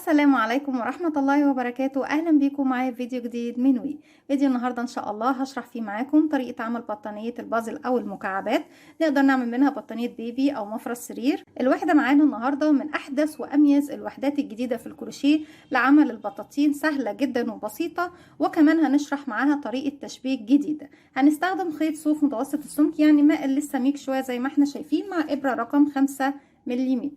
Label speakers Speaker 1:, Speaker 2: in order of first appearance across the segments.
Speaker 1: السلام عليكم ورحمة الله وبركاته. أهلا بيكم معايا في فيديو جديد من فيديو النهاردة إن شاء الله هشرح فيه معاكم طريقة عمل بطانية البازل أو المكعبات. نقدر نعمل منها بطانية بيبي أو مفرش سرير. الوحدة معانا النهاردة من أحدث وأميز الوحدات الجديدة في الكروشيه لعمل البطاطين، سهلة جدا وبسيطة، وكمان هنشرح معاها طريقة تشبيك جديدة. هنستخدم خيط صوف متوسط السمك، يعني مائل للسميك شوية زي ما احنا شايفين، مع إبرة رقم 5 ملم.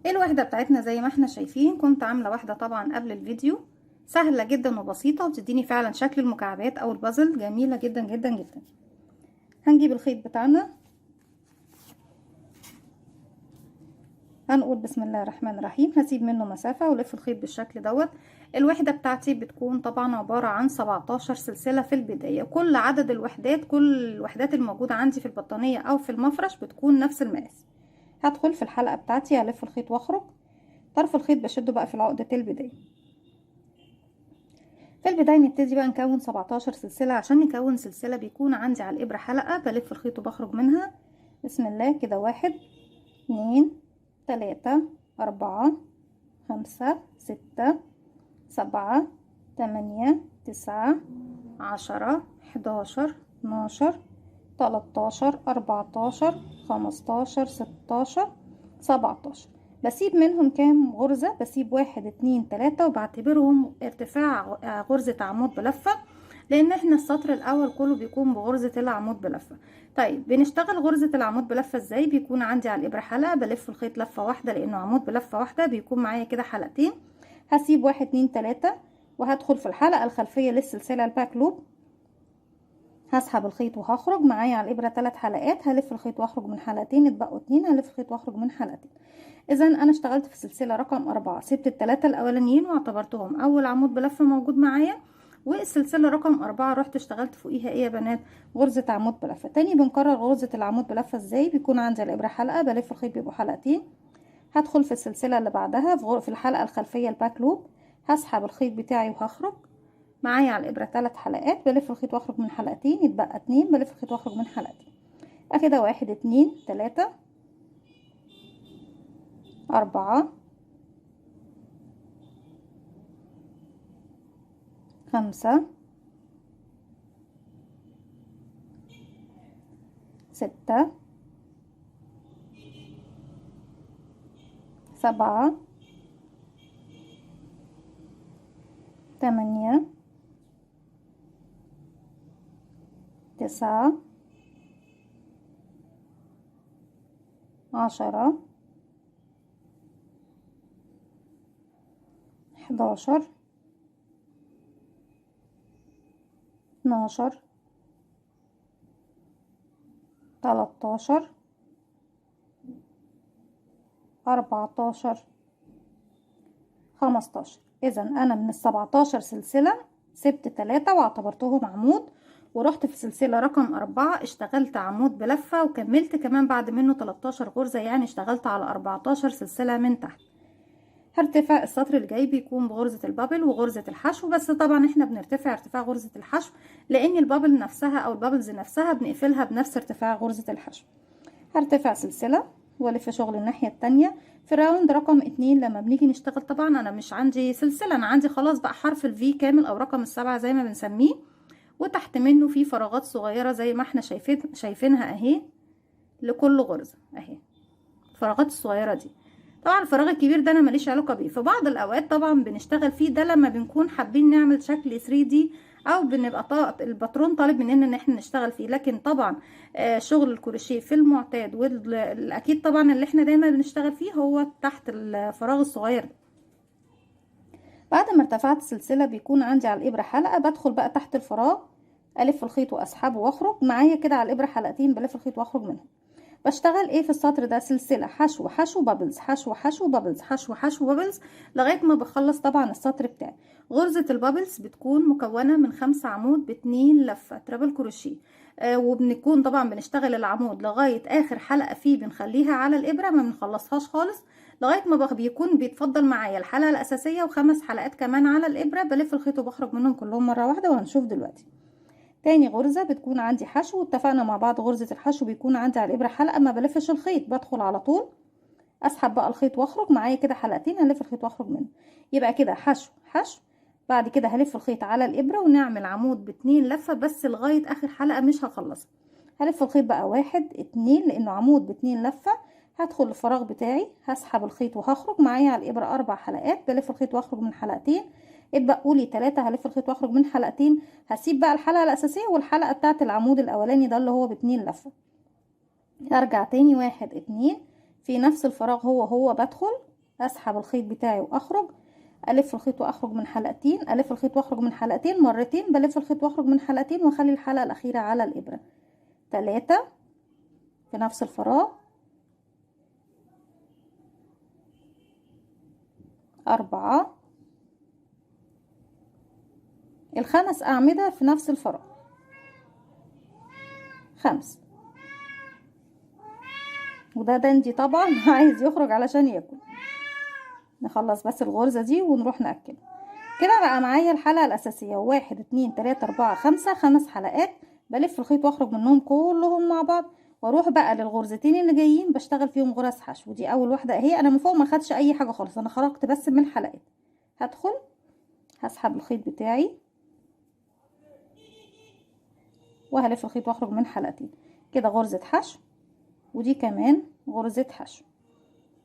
Speaker 1: الوحدة بتاعتنا زي ما احنا شايفين، كنت عاملة واحدة طبعا قبل الفيديو، سهلة جدا وبسيطة وبتديني فعلا شكل المكعبات او البازل، جميلة جدا جدا جدا. هنجيب الخيط بتاعنا، هنقول بسم الله الرحمن الرحيم، هسيب منه مسافة ولف الخيط بالشكل دوت. الوحدة بتاعتي بتكون طبعا عبارة عن 17 سلسلة في البداية. كل عدد الوحدات، كل الوحدات الموجودة عندي في البطانية او في المفرش بتكون نفس المقاس. هدخل في الحلقة بتاعتي، هلف الخيط واخرج، طرف الخيط بشده بقى في العقدة البداية. في البداية نبتدي بقى نكون 17 سلسلة. عشان نكون سلسلة بيكون عندي على الإبرة حلقة، بلف الخيط وبخرج منها بسم الله كده. 1 2 3 4 5 6 7 8 9 10 11 12 13 14 15 16 17. بسيب منهم كام غرزة؟ بسيب 1 2 3، وبعتبرهم ارتفاع غرزة عمود بلفة، لان احنا السطر الاول كله بيكون بغرزة العمود بلفة. طيب بنشتغل غرزة العمود بلفة ازاي؟ بيكون عندي على الابرة حلقة، بلف الخيط لفة واحدة لانه عمود بلفة واحدة، بيكون معايا كده حلقتين. هسيب 1 2 3 وهدخل في الحلقة الخلفية للسلسلة الباك لوب، هسحب الخيط وهخرج معايا على الابره 3 حلقات، هلف الخيط واخرج من حلقتين، اتبقوا 2، هلف الخيط واخرج من حلقتين. اذا انا اشتغلت في سلسله رقم 4، سبت ال3 الاولانيين واعتبرتهم اول عمود بلفه موجود معايا، والسلسله رقم 4 رحت اشتغلت فوقيها ايه يا بنات؟ غرزه عمود بلفه. تاني بنكرر غرزه العمود بلفه ازاي؟ بيكون عندي على الابره حلقه، بلف الخيط بيبقوا حلقتين، هدخل في السلسله اللي بعدها في الحلقه الخلفيه الباك لوب، هسحب الخيط بتاعي وهخرج معايا على الابره 3 حلقات، بلف الخيط واخرج من حلقتين، يتبقى 2، بلف الخيط واخرج من حلقتين. كده 1 2 3 4 5 6 7 8 9 10 11 12 13 14 15. اذا انا من ال17 سلسلة سبت 3 واعتبرتهم عمود، ورحت في سلسلة رقم 4 اشتغلت عمود بلفة، وكملت كمان بعد منه 13 غرزة، يعني اشتغلت على 14 سلسلة من تحت. هرتفع السطر الجاي بيكون بغرزة البابل وغرزة الحشو، بس طبعا احنا بنرتفع ارتفاع غرزة الحشو لان البابل نفسها او البابلز نفسها بنقفلها بنفس ارتفاع غرزة الحشو. هرتفع سلسلة والف شغل الناحية التانية. في راوند رقم 2 لما بنيجي نشتغل، طبعا انا مش عندي سلسلة، انا عندي خلاص بقى حرف الفي كامل او رقم ال7 زي ما بنسميه، وتحت منه في فراغات صغيرة زي ما احنا شايفينها اهي، لكل غرزة اهي الفراغات الصغيرة دي. طبعا الفراغ الكبير ده انا ماليش علاقة بيه، في بعض الاوقات طبعا بنشتغل فيه ده لما بنكون حابين نعمل شكل 3D او بنبقى الباترون طالب مننا ان احنا نشتغل فيه. لكن طبعا شغل الكروشيه في المعتاد والاكيد طبعا اللي احنا دايما بنشتغل فيه هو تحت الفراغ الصغير ده. بعد ما ارتفعت السلسلة بيكون عندي على الابرة حلقة، بدخل بقى تحت الفراغ، الف الخيط واسحبه واخرج معايا كده على الابرة حلقتين، بلف الخيط واخرج منهم. بشتغل ايه في السطر ده؟ سلسلة حشو حشو بابلز، حشو حشو بابلز، حشو حشو بابلز، لغاية ما بخلص طبعا السطر بتاعي. غرزة البابلز بتكون مكونة من 5 عمود ب2 لفة ترابل كروشيه، وبنكون طبعا بنشتغل العمود لغاية اخر حلقة فيه، بنخليها على الابرة ما بنخلصهاش خالص لغاية ما بيكون بيتفضل معايا الحلقة الاساسية و5 حلقات كمان على الابرة، بلف الخيط وبخرج منهم كلهم مرة واحدة، وهنشوف دلوقتي. تاني غرزة بتكون عندي حشو، اتفقنا مع بعض غرزة الحشو بيكون عندي على الإبرة حلقة، ما بلفش الخيط، بدخل على طول اسحب بقى الخيط واخرج معايا كده حلقتين، هلف الخيط واخرج منه. يبقى كده حشو حشو. بعد كده هلف الخيط على الابره ونعمل عمود باتنين لفه بس لغايه اخر حلقه، مش هخلصها. هلف الخيط بقى واحد اتنين، لانه عمود باتنين لفه. هدخل الفراغ بتاعي، هسحب الخيط وهخرج معايا على الابره 4 حلقات، بلف الخيط واخرج من حلقتين. اتبقوا لي 3، هلف الخيط واخرج من حلقتين. هسيب بقى الحلقه الاساسيه والحلقه بتاعه العمود الاولاني ده اللي هو باتنين لفه. ارجع تاني واحد اتنين، في نفس الفراغ هو بدخل اسحب الخيط بتاعي واخرج، الف الخيط واخرج من حلقتين، الف الخيط واخرج من حلقتين مرتين، بلف الخيط واخرج من حلقتين واخلي الحلقه الاخيره على الابره. 3 في نفس الفراغ، 4، الخمس اعمده في نفس الفراغ، 5. وده دندي طبعا عايز يخرج علشان ياكل. نخلص بس الغرزه دي ونروح ناكل. كده بقى معايا الحلقه الاساسيه 1 2 3 4 5، 5 حلقات. بلف الخيط واخرج منهم كلهم مع بعض، واروح بقى للغرزتين اللي جايين بشتغل فيهم غرز حشو. ودي اول واحده اهي، انا من فوق ما خدش اي حاجه خالص، انا خرجت بس من الحلقات. هدخل هسحب الخيط بتاعي وهلف الخيط واخرج من حلقتين. كده غرزه حشو، ودي كمان غرزه حشو.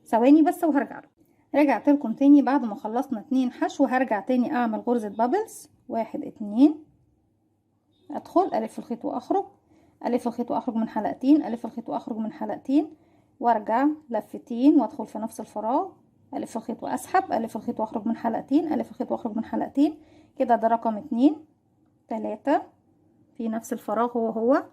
Speaker 1: ثواني بس وهرجع لكم. رجعت لكم تاني بعد ما خلصنا 2 حشو. هرجع تاني اعمل غرزه بابلز 1 2، ادخل الف الخيط واخرج، الف الخيط واخرج من حلقتين، الف الخيط واخرج من حلقتين، وارجع لفتين وادخل في نفس الفراغ، الف الخيط واسحب، الف الخيط واخرج من حلقتين، الف الخيط واخرج من حلقتين. كده ده رقم 2. 3 في نفس الفراغ هو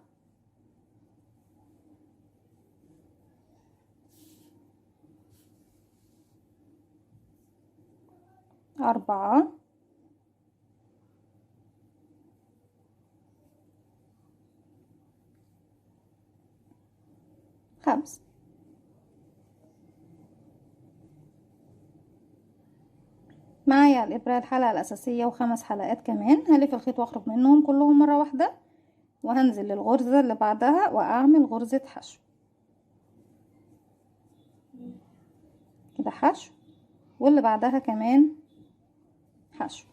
Speaker 1: 4، 5. معايا الابره الحلقه الاساسيه و5 حلقات كمان. هلف الخيط واخرج منهم كلهم مره واحده، وهنزل للغرزه اللي بعدها واعمل غرزه حشو. كده حشو، واللي بعدها كمان حشو.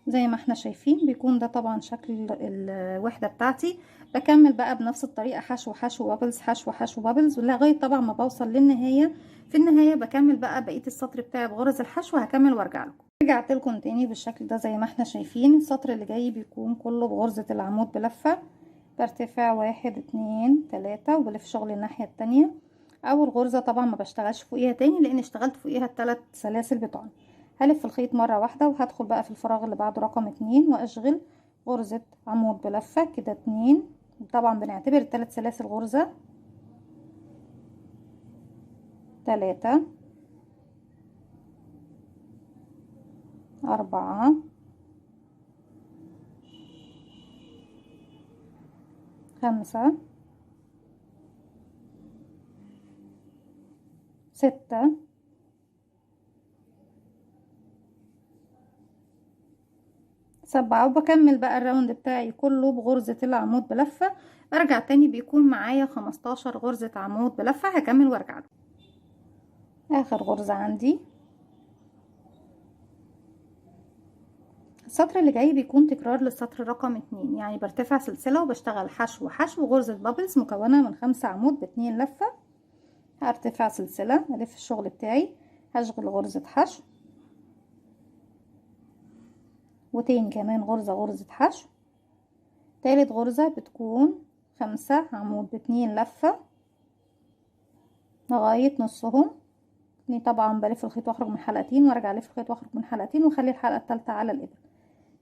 Speaker 1: زي ما احنا شايفين بيكون ده طبعا شكل الوحده بتاعتي. بكمل بقى بنفس الطريقه، حشو حشو بابلز، حشو حشو بابلز، لغايه طبعا ما بوصل للنهايه. في النهايه بكمل بقى بقيه السطر بتاعي بغرز الحشو. هكمل وارجع لكم. رجعت لكم تاني بالشكل ده. زي ما احنا شايفين السطر اللي جاي بيكون كله بغرزه العمود بلفه. برتفع 1 2 3 وبلف شغل الناحيه التانية. اول غرزه طبعا ما بشتغلش فوقيها تاني لان اشتغلت فوقيها ال3 سلاسل بتوعنا. هلف الخيط مرة واحدة وهدخل بقى في الفراغ اللي بعده رقم 2 واشغل غرزة عمود بلفة. كده 2، طبعا بنعتبر ال3 سلاسل غرزة. 3، 4، 5، 6، 7. وبكمل بقى الراوند بتاعي كله بغرزة العمود بلفة. ارجع تاني بيكون معايا 15 غرزة عمود بلفة. هكمل وارجع له. اخر غرزة عندي. السطر اللي جاي بيكون تكرار للسطر رقم 2، يعني برتفع سلسلة وبشتغل حشو حشو غرزة بابلز مكونة من 5 عمود ب2 لفة. هرتفع سلسلة، الف الشغل بتاعي، هشغل غرزة حشو، وتاني كمان غرزة حشو. تالت غرزة بتكون 5 عمود ب2 لفة لغاية نصهم. طبعا بلف الخيط واخرج من حلقتين وارجع الف الخيط واخرج من حلقتين واخلي الحلقة التالتة على الابرة.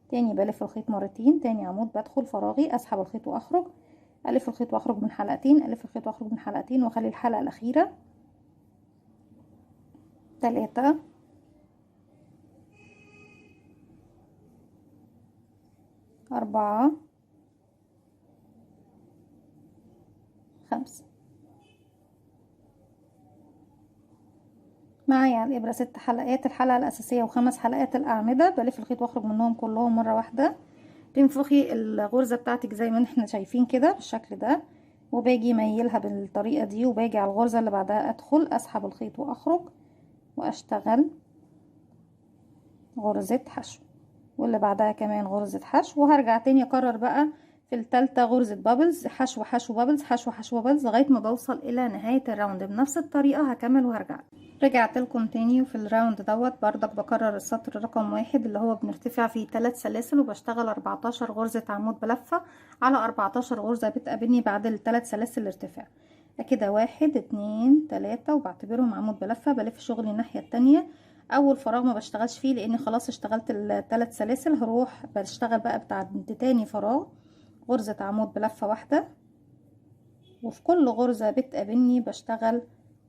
Speaker 1: تاني بلف الخيط مرتين، تاني عمود بدخل فراغي، اسحب الخيط واخرج، الف الخيط واخرج من حلقتين، الف الخيط واخرج من حلقتين واخلي الحلقة الاخيرة. 3، 4، 5. معايا على الابرة 6 حلقات الحلقة الاساسية و5 حلقات الاعمدة. بلف الخيط واخرج منهم كلهم مرة واحدة. تنفخي الغرزة بتاعتك زي ما احنا شايفين كده بالشكل ده. وباجي ميلها بالطريقة دي، وباجي على الغرزة اللي بعدها ادخل اسحب الخيط واخرج واشتغل غرزة حشو، واللي بعدها كمان غرزة حشو، وهرجع تاني اكرر بقى في التالتة غرزة بابلز، حشو حشو بابلز، حشو حشو بابلز، لغاية ما بوصل الى نهاية الراوند. بنفس الطريقة هكمل وهرجع. رجعت لكم تاني، وفي الراوند دوت بردك بكرر السطر رقم 1 اللي هو بنرتفع فيه 3 سلاسل، وبشتغل 14 غرزة عمود بلفة على 14 غرزة بتقابلني بعد ال3 سلاسل الارتفاع. كده 1 2 3 وبعتبرهم عمود بلفة. بلف شغلي الناحية التانية. اول فراغ ما بشتغلش فيه لاني خلاص اشتغلت ال3 سلاسل، هروح بشتغل بقى بتاع تاني فراغ غرزة عمود بلفة واحدة، وفي كل غرزة بتقابلني بشتغل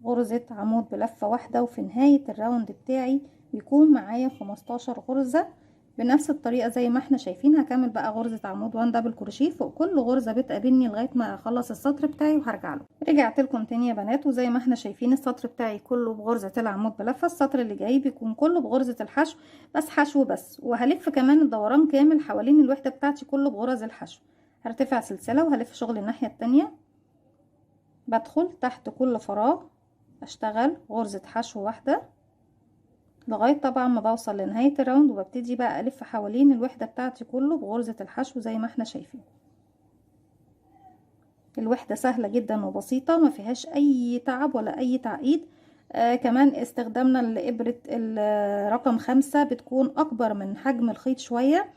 Speaker 1: غرزة عمود بلفة واحدة، وفي نهاية الراوند بتاعي بيكون معايا 15 غرزة بنفس الطريقة زي ما احنا شايفين. هكمل بقى غرزة عمود 1 دبل كروشيه فوق كل غرزة بتقابلني لغاية ما اخلص السطر بتاعي وهرجع له. رجعت لكم تاني يا بنات، وزي ما احنا شايفين السطر بتاعي كله بغرزة العمود بلفة. السطر اللي جاي بيكون كله بغرزة الحشو، بس حشو بس، وهلف كمان الدوران كامل حوالين الوحدة بتاعتي كله بغرز الحشو. هرتفع سلسلة وهلف شغل الناحية التانية، بدخل تحت كل فراغ اشتغل غرزة حشو واحدة لغاية طبعا ما بوصل لنهاية الراوند، وببتدي بقى الف حوالين الوحدة بتاعتي كله بغرزة الحشو زي ما احنا شايفين. الوحدة سهلة جدا وبسيطة، ما فيهاش اي تعب ولا اي تعقيد. كمان استخدامنا لإبرة رقم 5 بتكون اكبر من حجم الخيط شوية،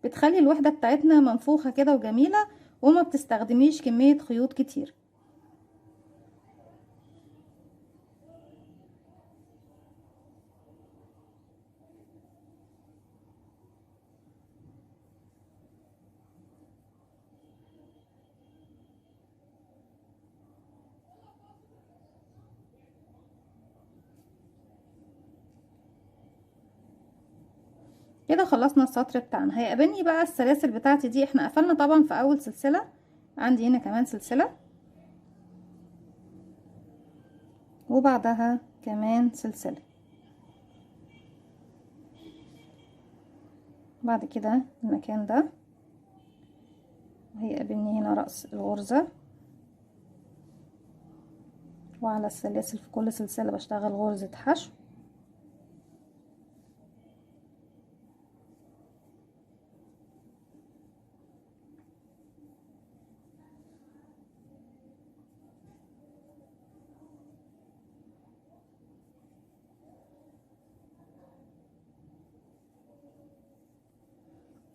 Speaker 1: بتخلي الوحدة بتاعتنا منفوخة كده وجميلة، وما بتستخدميش كمية خيوط كتير. كده خلصنا السطر بتاعنا. هيقابلني بقى السلاسل بتاعتي دي، احنا قفلنا طبعا في اول سلسلة، عندي هنا كمان سلسلة وبعدها كمان سلسلة، بعد كده المكان ده هيقابلني هنا رأس الغرزة، وعلى السلاسل في كل سلسلة بشتغل غرزة حشو،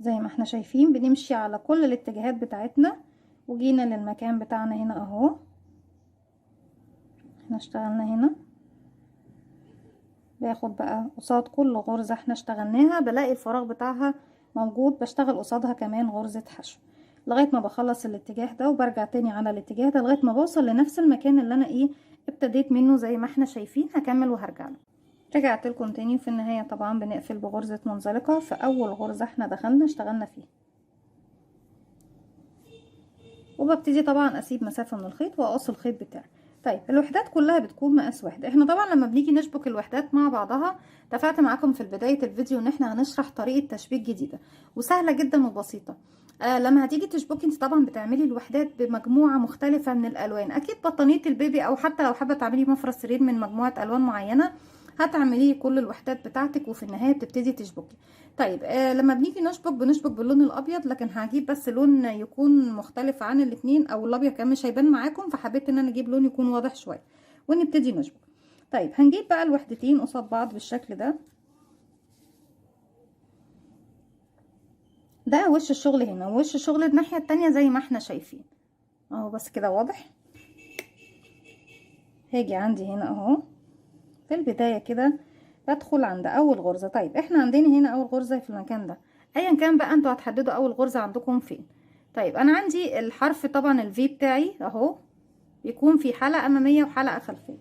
Speaker 1: زي ما احنا شايفين بنمشي على كل الاتجاهات بتاعتنا. وجينا للمكان بتاعنا هنا اهو، احنا اشتغلنا هنا، باخد بقى قصاد كل غرزة احنا اشتغلناها بلاقي الفراغ بتاعها موجود، بشتغل قصادها كمان غرزة حشو لغاية ما بخلص الاتجاه ده، وبرجع تاني على الاتجاه ده لغاية ما بوصل لنفس المكان اللي انا ابتديت منه زي ما احنا شايفين. هكمل وهرجع له. رجعت لكم تاني، وفي النهاية طبعا بنقفل بغرزة منزلقة في اول غرزة احنا دخلنا اشتغلنا فيها، وببتدي طبعا اسيب مسافة من الخيط واقص الخيط بتاعي. طيب الوحدات كلها بتكون مقاس واحد. احنا طبعا لما بنيجي نشبك الوحدات مع بعضها، اتفقت معاكم في بداية الفيديو ان احنا هنشرح طريقة تشبيك جديدة وسهلة جدا وبسيطة. لما هتيجي تشبكي انت طبعا بتعملي الوحدات بمجموعة مختلفة من الالوان، اكيد بطانية البيبي او حتى لو حابة تعملي مفرش سرير من مجموعة الوان معينة هتعملي كل الوحدات بتاعتك، وفي النهاية بتبتدي تشبكي. طيب لما بنيجي نشبك بنشبك باللون الابيض، لكن هجيب بس لون يكون مختلف عن الاتنين، او الابيض كمان مش هيبان معاكم، فحبيت ان انا اجيب لون يكون واضح شويه ونبتدي نشبك. طيب هنجيب بقى الوحدتين قصاد بعض بالشكل ده. ده وش الشغل هنا، ووش الشغل الناحيه التانية زي ما احنا شايفين اهو، بس كده واضح. هاجي عندي هنا اهو في البدايه كده بدخل عند اول غرزه. طيب احنا عندنا هنا اول غرزه في المكان ده، ايا كان بقى انتوا هتحددوا اول غرزه عندكم فين. طيب انا عندي الحرف طبعا الفي بتاعي اهو بيكون في حلقه اماميه وحلقه خلفيه.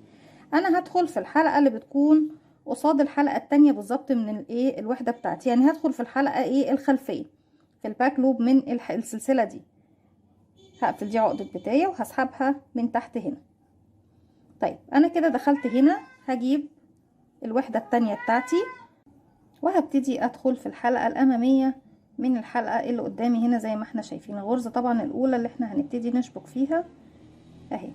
Speaker 1: انا هدخل في الحلقه اللي بتكون قصاد الحلقه التانية بالظبط من الوحده بتاعتي، يعني هدخل في الحلقه الخلفيه في الباك لوب من السلسله دي. هقفل دي عقده بدايه وهسحبها من تحت هنا. طيب انا كده دخلت هنا، هجيب الوحده التانية بتاعتي وهبتدي ادخل في الحلقه الاماميه من الحلقه اللي قدامي هنا زي ما احنا شايفين. الغرزه طبعا الاولى اللي احنا هنبتدي نشبك فيها اهي.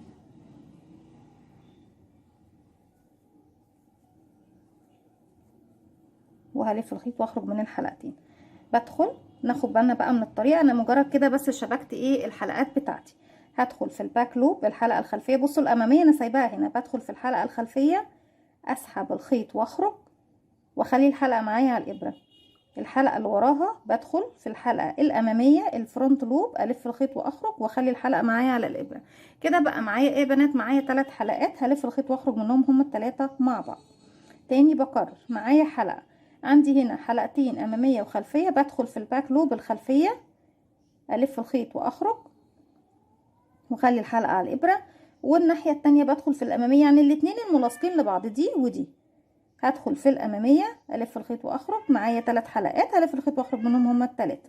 Speaker 1: وهلف الخيط واخرج من الحلقتين. بدخل، ناخد بالنا بقى من الطريقه، انا مجرد كده بس شبكت ايه الحلقات بتاعتي. هدخل في الباك لوب الحلقه الخلفيه، بصوا الاماميه انا سايباها هنا، بدخل في الحلقه الخلفيه اسحب الخيط واخرج واخلي الحلقه معايا على الابره. الحلقه اللي وراها بدخل في الحلقه الاماميه الفرونت لوب، الف الخيط واخرج واخلي الحلقه معايا على الابره. كده بقى معايا ايه يا بنات؟ معايا 3 حلقات هلف الخيط واخرج منهم هما ال3 مع بعض. تاني بكرر، معايا حلقه، عندي هنا حلقتين اماميه وخلفيه، بدخل في الباك لوب الخلفيه الف الخيط واخرج واخلي الحلقه على الابره، والناحيه التانية بدخل في الاماميه، يعني الاتنين الملاصقين لبعض دي ودي. هدخل في الاماميه الف الخيط واخرج، معايا 3 حلقات هلف الخيط واخرج منهم هما ال3.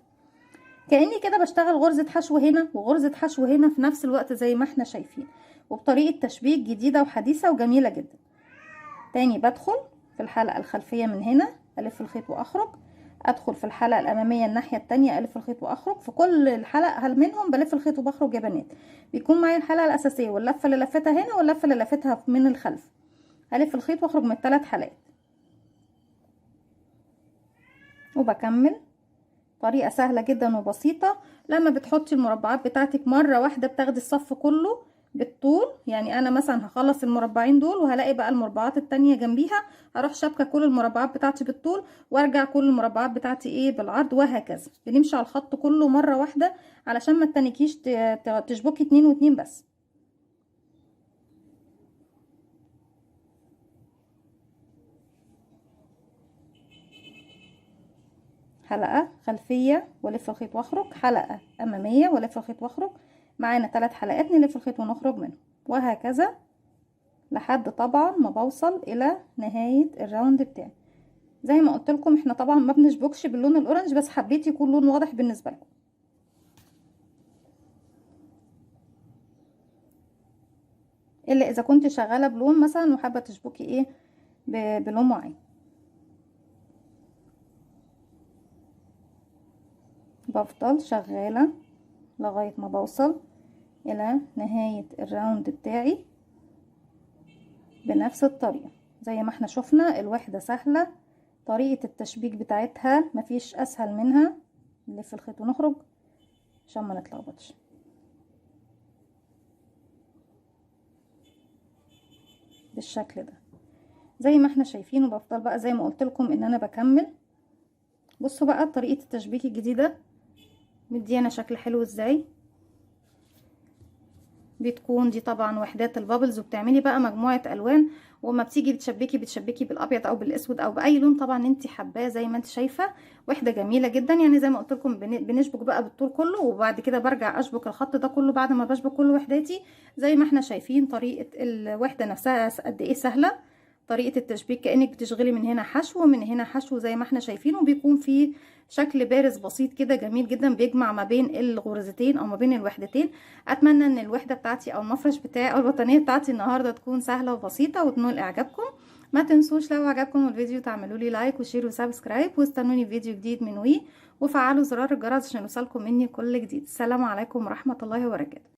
Speaker 1: كاني كده بشتغل غرزه حشو هنا وغرزه حشو هنا في نفس الوقت زي ما احنا شايفين، وبطريقه تشبيك جديده وحديثه وجميله جدا. تاني بدخل في الحلقه الخلفيه من هنا الف الخيط واخرج، ادخل في الحلقه الاماميه الناحيه التانية الف الخيط واخرج، في كل الحلقه هل منهم بلف الخيط وبخرج يا بنات. بيكون معايا الحلقه الاساسيه واللفه اللي لفتها هنا واللفه اللي لفتها من الخلف، الف الخيط واخرج من ال3 حلقات وبكمل. طريقه سهله جدا وبسيطه. لما بتحطي المربعات بتاعتك مره واحده بتاخدي الصف كله بالطول، يعني انا مثلا هخلص المربعين دول وهلاقي بقى المربعات التانية جنبيها، هروح شابكه كل المربعات بتاعتي بالطول وارجع كل المربعات بتاعتي ايه بالعرض، وهكذا بنمشي على الخط كله مره واحده علشان ما تتنكيش تشبكي 2 و2 بس. حلقه خلفيه والف الخيط واخرج، حلقه اماميه والف الخيط واخرج، معانا 3 حلقات نلف الخيط ونخرج منهم، وهكذا لحد طبعا ما بوصل الى نهايه الراوند بتاعي. زي ما قلت لكم احنا طبعا ما بنشبكش باللون الاورنج، بس حبيت يكون لون واضح بالنسبه لكم. الا اذا كنت شغاله بلون مثلا وحابه تشبكي ايه بلون معين. بفضل شغاله لغايه ما بوصل الى نهايه الراوند بتاعي بنفس الطريقه. زي ما احنا شفنا الوحده سهله، طريقه التشبيك بتاعتها مفيش اسهل منها. نلف الخيط ونخرج عشان ما نتلخبطش بالشكل ده زي ما احنا شايفين. وبفضل بقى زي ما قلت لكم ان انا بكمل. بصوا بقى طريقه التشبيك الجديده مديانا شكل حلو ازاي. بتكون دي طبعا وحدات البابلز، وبتعملي بقى مجموعه الوان، وما بتيجي بتشبكي بالابيض او بالاسود او باي لون طبعا انت حباه زي ما انت شايفه. وحده جميله جدا، يعني زي ما قلت لكم بنشبك بقى بالطول كله، وبعد كده برجع اشبك الخط ده كله بعد ما بشبك كل وحداتي. زي ما احنا شايفين طريقه الوحده نفسها قد ايه سهله. طريقه التشبيك كانك بتشغلي من هنا حشو ومن هنا حشو زي ما احنا شايفين، وبيكون في شكل بارز بسيط كده جميل جدا بيجمع ما بين الغرزتين او ما بين الوحدتين. اتمنى ان الوحده بتاعتي او المفرش بتاعي او البطانيه بتاعتي النهارده تكون سهله وبسيطه وتنول اعجابكم. ما تنسوش لو عجبكم الفيديو تعملوا لي لايك وشير وسبسكرايب، واستنوني في فيديو جديد من وفعلوا زرار الجرس عشان يوصلكم مني كل جديد. السلام عليكم ورحمه الله وبركاته.